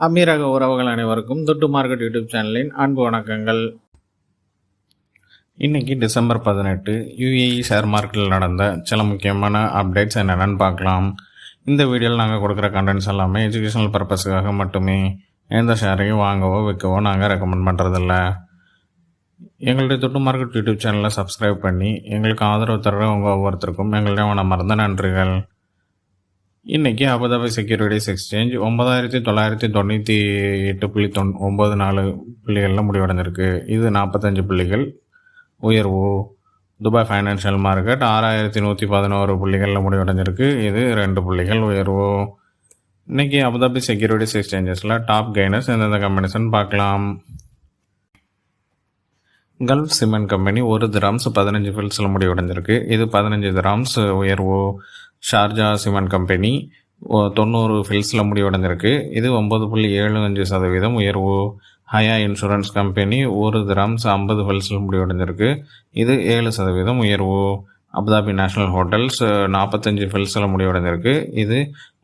அமீரக உறவுகள் அனைவருக்கும் துட்டு மார்க்கெட் யூடியூப் சேனலின் அன்பு வணக்கங்கள். இன்றைக்கி டிசம்பர் 18 யுஏஇ ஷேர் மார்க்கெட்டில் நடந்த சில முக்கியமான அப்டேட்ஸ் என்னென்னு பார்க்கலாம். இந்த வீடியோவில் நாங்கள் கொடுக்குற கண்டென்ட்ஸ் எல்லாமே எஜுகேஷனல் பர்பஸுக்காக மட்டுமே. எந்த ஷேரையும் வாங்கவோ விற்கவோ நாங்கள் ரெக்கமெண்ட் பண்ணுறதில்ல. எங்களுடைய துட்டு மார்க்கெட் யூடியூப் சேனலை சப்ஸ்கிரைப் பண்ணி எங்களுக்கு ஆதரவு தர உங்கள் ஒவ்வொருத்தருக்கும் எங்களுடைய மறந்த நன்றிகள். இன்றைக்கி அபுதாபி செக்யூரிட்டிஸ் எக்ஸ்சேஞ்ச் 9998.94 புள்ளிகளில் முடிவடைந்திருக்கு. இது 45 புள்ளிகள் உயர்வு. துபாய் ஃபைனான்ஷியல் மார்க்கெட் 6111 புள்ளிகளில் முடிவடைஞ்சிருக்கு. இது 2 புள்ளிகள் உயர்வு. இன்றைக்கி அபுதாபி செக்யூரிட்டிஸ் எக்ஸ்சேஞ்சஸில் டாப் கெய்னர்ஸ் எந்தெந்த கம்பெனிஸ்ன்னு பார்க்கலாம். கல்ஃப் சிமெண்ட் கம்பெனி 1 திராம்ஸ் 15 ஃபில்ஸில் முடிவடைஞ்சிருக்கு. இது 15 திராம்ஸ் உயர்வு. ஷார்ஜா சிமெண்ட் கம்பெனி 90 ஃபில்ஸில் முடிவடைஞ்சிருக்கு. இது 9.75% உயர்வு. ஹயா இன்சூரன்ஸ் கம்பெனி 1 திராம்ஸ் 50 ஃபில்ஸில் முடிவடைஞ்சிருக்கு. இது 7% உயர்வு. அபுதாபி நேஷனல் ஹோட்டல்ஸ் 45 ஃபில்ஸில் முடிவடைஞ்சிருக்கு. இது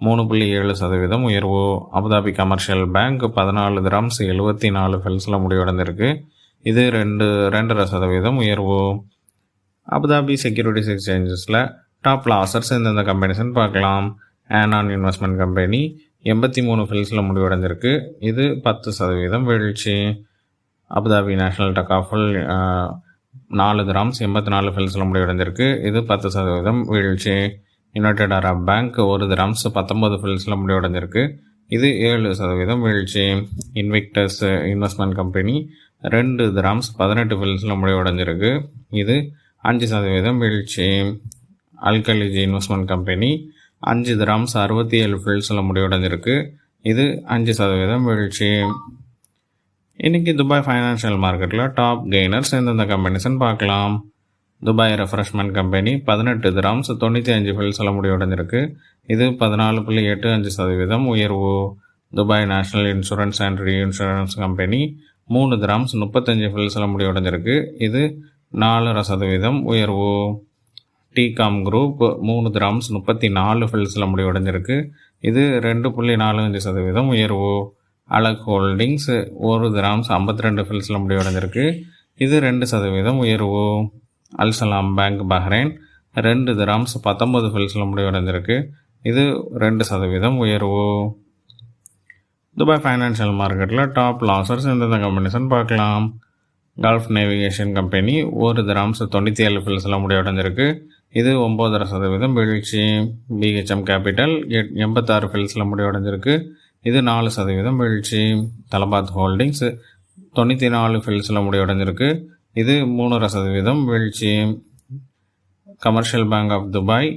3.7% உயர்வு. அபுதாபி கமர்ஷியல் பேங்க் 14 திராம்ஸ் 74 ஃபில்ஸில் முடிவடைஞ்சிருக்கு. இது 2.5% உயர்வு. அபுதாபி செக்யூரிட்டிஸ் எக்ஸ்சேஞ்சஸில் டாப் லாசர்ஸ் எந்தெந்த கம்பெனிஸ்ன்னு பார்க்கலாம். ஆனான் இன்வெஸ்ட்மெண்ட் கம்பெனி 83 ஃபில்ஸில் முடிவடைஞ்சிருக்கு. இது 10% வீழ்ச்சி. அபுதாபி நேஷனல் டக்காஃபுல் 4 திராம்ஸ் 84 ஃபில்ஸில் முடிவடைஞ்சிருக்கு. இது 10% வீழ்ச்சி. யுனைடெட் அரப் பேங்க் 1 திராம்ஸ் 19 ஃபில்ஸில் முடிவடைஞ்சிருக்கு. இது 7% வீழ்ச்சி. இன்விக்டஸ் இன்வெஸ்ட்மெண்ட் கம்பெனி 2 திராம்ஸ் 18 ஃபில்ஸில் முடிவடைஞ்சிருக்கு. இது 5% வீழ்ச்சி. அல்கலிஜி இன்வெஸ்ட்மெண்ட் கம்பெனி 5 திராம்ஸ் 67 ஃபில்ஸில் முடிவடைஞ்சிருக்கு. இது 5% வீழ்ச்சி. இன்றைக்கி துபாய் ஃபைனான்ஷியல் மார்க்கெட்டில் டாப் கெய்னர்ஸ் எந்தெந்த கம்பெனிஸ்ன்னு பார்க்கலாம். துபாய் ரெஃப்ரெஷ்மெண்ட் கம்பெனி 18 திராம்ஸ் 95 ஃபில்ஸில் முடிவடைஞ்சிருக்கு. இது 14.85% உயர்வு. Dubai national insurance and reinsurance company 3 grams 35 ஃபில்ஸில் முடிவடைஞ்சிருக்கு. இது 4% உயர்வு. டிகாம் குரூப் 3 திராம்ஸ் 34 ஃபில்ஸில் முடிவடைஞ்சிருக்கு. இது 2.45% உயர்வு. அலக் ஹோல்டிங்ஸ் 1 திராம்ஸ் 52 ஃபில்ஸில் முடிவடைஞ்சிருக்கு. இது 2% உயர்வு. அல்சலாம் பேங்க் பஹ்ரைன் 2 திராம்ஸ் 19 ஃபில்ஸில் முடிவடைஞ்சிருக்கு. இது 2% உயர்வு. துபாய் ஃபைனான்ஷியல் மார்க்கெட்டில் டாப் லாசர்ஸ் எந்தெந்த கம்பெனிஸ்ன்னு பார்க்கலாம். கல்ஃப் நேவிகேஷன் கம்பெனி 1 திராம்ஸ் 97 ஃபில்ஸில் முடிவடைஞ்சிருக்கு. இது 9% வீழ்ச்சி. பிஹெச்எம் கேபிட்டல் 86 ஃபில்ஸில் முடிவடைஞ்சிருக்கு. இது 4% வீழ்ச்சி. தலபாத் ஹோல்டிங்ஸ் 94 ஃபில்ஸில் முடிவடைஞ்சிருக்கு. இது 3% வீழ்ச்சி. Commercial bank of Dubai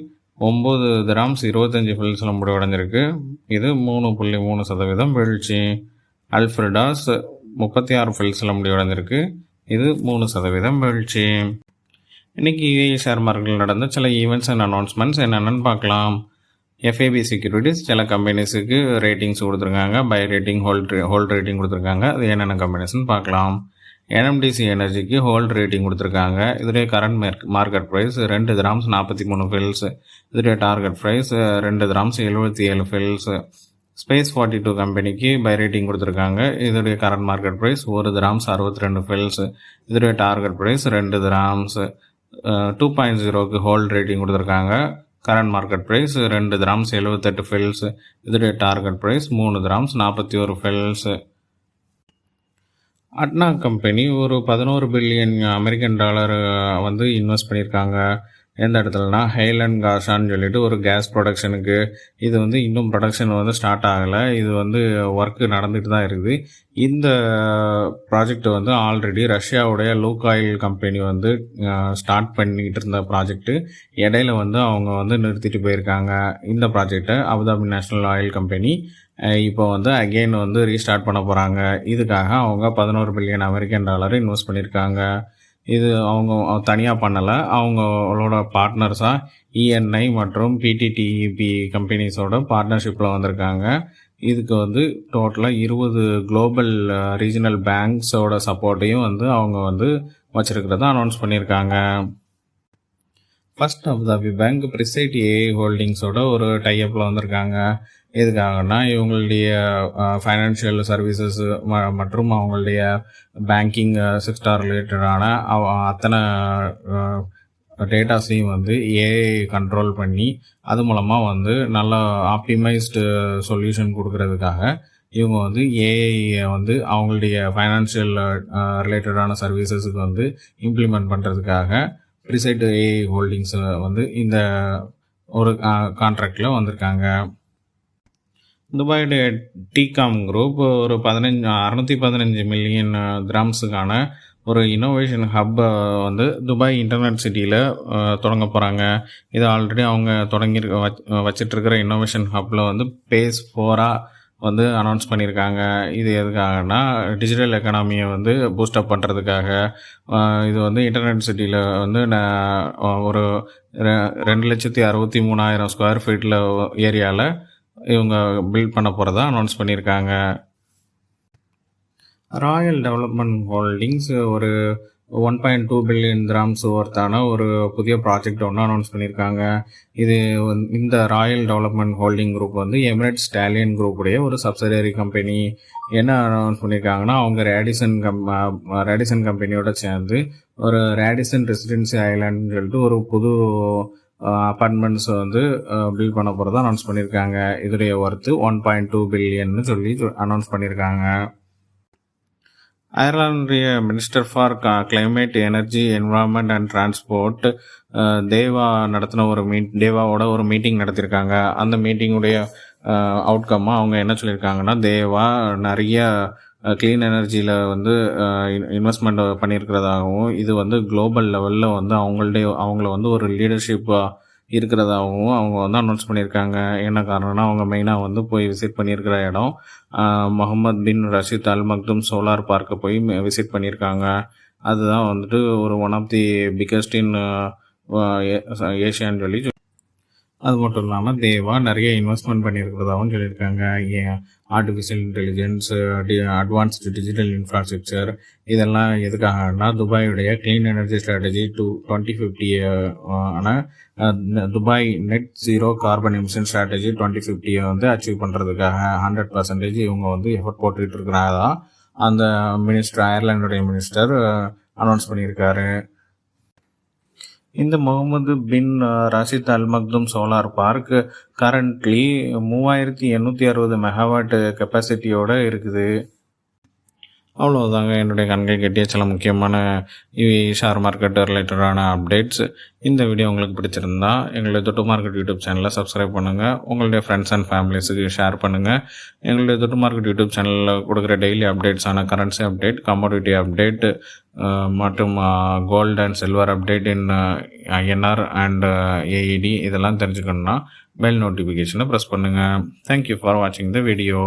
9 dirhams 25 ஃபில்ஸில் முடிவடைஞ்சிருக்கு. இது 3.3% வீழ்ச்சி. அல்ஃப்ரிடாஸ் 36 ஃபில்ஸில் முடிவடைஞ்சிருக்கு. இது 3% வீழ்ச்சி. இன்றைக்கி யுஏஇ ஷேர் மார்க்கெட்டில் நடந்த சில ஈவெண்ட்ஸ் அண்ட் அனௌன்ஸ்மெண்ட்ஸ் என்னென்னு பார்க்கலாம். எஃப்ஏபி செக்யூரிட்டிஸ் சில கம்பெனிஸுக்கு ரேட்டிங்ஸ் கொடுத்துருக்காங்க. பை ரேட்டிங் ஹோல்ட் ரேட்டிங் கொடுத்துருக்காங்க. அது என்னென்ன கம்பெனிஸ்ன்னு பார்க்கலாம். என்எம்டிசி எனர்ஜிக்கு ஹோல்ட் ரேட்டிங் கொடுத்துருக்காங்க. இதோடைய current market price 2 dirhams 43 fils. இதோடைய target price 2 dirhams 77 fils. Space 42 கம்பெனிக்கு பை ரேட்டிங் கொடுத்துருக்காங்க. இதோடைய current market price 1 dirhams 62 fils. இதோடைய டார்கெட் ப்ரைஸ் 2 திராம்ஸ். 2.0க்கு ஹோல்ட் ரேட்டிங் கொடுத்துருக்காங்க. Current market price 2 dirhams 78 fils. இதோடைய டார்கெட் ப்ரைஸ் 3 திராம்ஸ் 41 ஃபில்ஸ். அட்னா company ஒரு 11 பில்லியன் அமெரிக்கன் டாலர் இன்வெஸ்ட் பண்ணியிருக்காங்க. எந்த இடத்துலனா ஹைலண்ட் காசான்னு சொல்லிட்டு ஒரு கேஸ் ப்ரொடக்ஷனுக்கு. இது இன்னும் ப்ரொடக்ஷன் ஸ்டார்ட் ஆகலை. இது ஒர்க்கு நடந்துட்டு தான் இருக்குது. இந்த ப்ராஜெக்ட் ஆல்ரெடி ரஷ்யாவுடைய லூகாயில் கம்பெனி ஸ்டார்ட் பண்ணிக்கிட்டு இருந்த ப்ராஜெக்ட்டு இடையில அவங்க நிறுத்திட்டு போயிருக்காங்க. இந்த ப்ராஜெக்டை அபுதாபி நேஷனல் ஆயில் கம்பெனி இப்போ அகெயின் ரீஸ்டார்ட் பண்ண போகிறாங்க. இதுக்காக அவங்க 11 பில்லியன் அமெரிக்கன் டாலர் இன்வெஸ்ட் பண்ணியிருக்காங்க. இது அவங்க தனியாக பண்ணலை. அவங்களோட பார்ட்னர்ஸாக இஎன்ஐ மற்றும் பிடிடிஇபி கம்பெனிஸோட பார்ட்னர்ஷிப்பில் வந்திருக்காங்க. இதுக்கு டோட்டலாக 20 குளோபல் ரீஜனல் பேங்க்ஸோட சப்போர்ட்டையும் அவங்க வச்சுருக்கிறத அனௌன்ஸ் பண்ணியிருக்காங்க. First Abu Dhabi Bank Presight AI ஹோல்டிங்ஸோட ஒரு டைப்பில் வந்திருக்காங்க. எதுக்காகனா இவங்களுடைய ஃபைனான்ஷியல் சர்வீசஸ் மற்றும் அவங்களுடைய பேங்கிங் செக்டார் ரிலேட்டடான அத்தனை டேட்டாஸையும் வந்து ஏஐ கண்ட்ரோல் பண்ணி அது மூலமாக வந்து நல்லா ஆப்டிமைஸ்டு சொல்யூஷன் கொடுக்கறதுக்காக இவங்க வந்து ஏஐயை வந்து அவங்களுடைய ஃபைனான்ஷியல் ரிலேட்டடான சர்வீசஸுக்கு வந்து இம்ப்ளிமெண்ட் பண்ணுறதுக்காக ப்ரிசைட் ஏஐ ஹோல்டிங்ஸ் வந்து இந்த ஒரு கான்ட்ராக்டில் வந்திருக்காங்க. துபாயுடைய டிகாம் குரூப் ஒரு 615 மில்லியன் திராம்ஸுக்கான ஒரு இன்னோவேஷன் ஹப்பை வந்து துபாய் இன்டர்நெட் சிட்டியில் தொடங்க போகிறாங்க. இது ஆல்ரெடி அவங்க வச்சிட்ருக்கிற இன்னோவேஷன் ஹப்பில் வந்து பேஸ் 4 வந்து அனௌன்ஸ் பண்ணியிருக்காங்க. இது எதுக்காகனா டிஜிட்டல் எக்கனாமியை வந்து பூஸ்டப் பண்ணுறதுக்காக. இது வந்து இன்டர்நெட் சிட்டியில் வந்து ஒரு 2,63,000 ஸ்கொயர் ஃபீட்டில் ஏரியாவில் இவங்க பில்ட் பண்ண போகிறதா அனௌன்ஸ் பண்ணியிருக்காங்க. ராயல் டெவலப்மெண்ட் ஹோல்டிங்ஸ் ஒரு 1.2 பில்லியன் திராம்ஸ் ஒர்த்தான ஒரு புதிய ப்ராஜெக்ட் ஒன்று அனௌன்ஸ் பண்ணியிருக்காங்க. இந்த ராயல் டெவலப்மெண்ட் ஹோல்டிங் குரூப் வந்து எமிரேட்ஸ் ஸ்டாலியன் குரூப்புடைய ஒரு சப்சிடரி கம்பெனி. என்ன அனௌன்ஸ் பண்ணியிருக்காங்கன்னா அவங்க ரேடிசன் கம்பெனியோட சேர்ந்து ஒரு ரேடிசன் ரெசிடென்சி ஐலாண்டுன்னு சொல்லிட்டு ஒரு புது அப்பார்ட்மெண்ட்ஸ் வந்து பில்ட் பண்ண போகிறதா அனௌன்ஸ் பண்ணியிருக்காங்க. இதோடைய ஒர்த்து 1.2 பில்லியன்னு சொல்லி அனௌன்ஸ் பண்ணியிருக்காங்க. அயர்லாந்துடைய minister for climate, energy, environment and transport தேவாவோட ஒரு மீட்டிங் நடத்தியிருக்காங்க. அந்த மீட்டிங்குடைய அவுட்கம்மாக அவங்க என்ன சொல்லியிருக்காங்கன்னா, தேவா நிறைய க்ளீன் எனர்ஜியில் வந்து இன்வெஸ்ட்மெண்ட் பண்ணியிருக்கிறதாகவும் இது வந்து குளோபல் லெவலில் வந்து அவங்கள வந்து ஒரு லீடர்ஷிப்பாக இருக்கிறதாகவும் அவங்க வந்து அனௌன்ஸ் பண்ணியிருக்காங்க. என்ன காரணம்னா அவங்க மெயினாக வந்து போய் விசிட் பண்ணியிருக்கிற இடம் Mohammed bin Rashid Al Maktoum solar பார்க்கை போய் விசிட் பண்ணியிருக்காங்க. அதுதான் வந்துட்டு ஒரு ஒன் ஆஃப் தி பிக்கஸ்ட் இன் ஏஷியான்னு சொல்லி. அது மட்டும் இல்லாமல் தேவா நிறைய இன்வெஸ்ட்மெண்ட் பண்ணியிருக்கிறதாகவும் சொல்லியிருக்காங்க. Artificial intelligence, advanced digital infrastructure இதெல்லாம் எதுக்காகனா துபாயுடைய க்ளீன் எனர்ஜி ஸ்ட்ராட்டஜி 2050 ஆன Dubai net zero carbon emission strategy 2050 வந்து அச்சீவ் பண்ணுறதுக்காக 100% இவங்க வந்து எஃபர்ட் போட்டுக்கிட்டு இருக்கிறதா அந்த அயர்லாண்டுடைய மினிஸ்டர் அனௌன்ஸ் பண்ணியிருக்காரு. இந்த Mohammed bin Rashid Al Maktoum solar park currently 3860 megawatt கெப்பாசிட்டியோடு இருக்குது. அவ்வளோதாங்க என்னுடைய கண்கள் கட்டிய சில முக்கியமான ஷேர் மார்க்கெட் ரிலேட்டடான அப்டேட்ஸ். இந்த வீடியோ உங்களுக்கு பிடிச்சிருந்தா எங்களுடைய தொட்டு மார்க்கெட் யூடியூப் சேனலை சப்ஸ்கிரைப் பண்ணுங்கள். உங்களுடைய ஃப்ரெண்ட்ஸ் அண்ட் ஃபேமிலிஸுக்கு ஷேர் பண்ணுங்கள். எங்களுடைய தொட்டு மார்க்கெட் யூடியூப் சேனலில் கொடுக்குற டெய்லி அப்டேட்ஸான கரன்சி அப்டேட், கமோடிட்டி அப்டேட் மற்றும் gold and silver update in INR and AED இதெல்லாம் தெரிஞ்சுக்கணுன்னா பெல் நோட்டிஃபிகேஷனை ப்ரெஸ் பண்ணுங்கள். தேங்க்யூ ஃபார் வாட்சிங் த வீடியோ.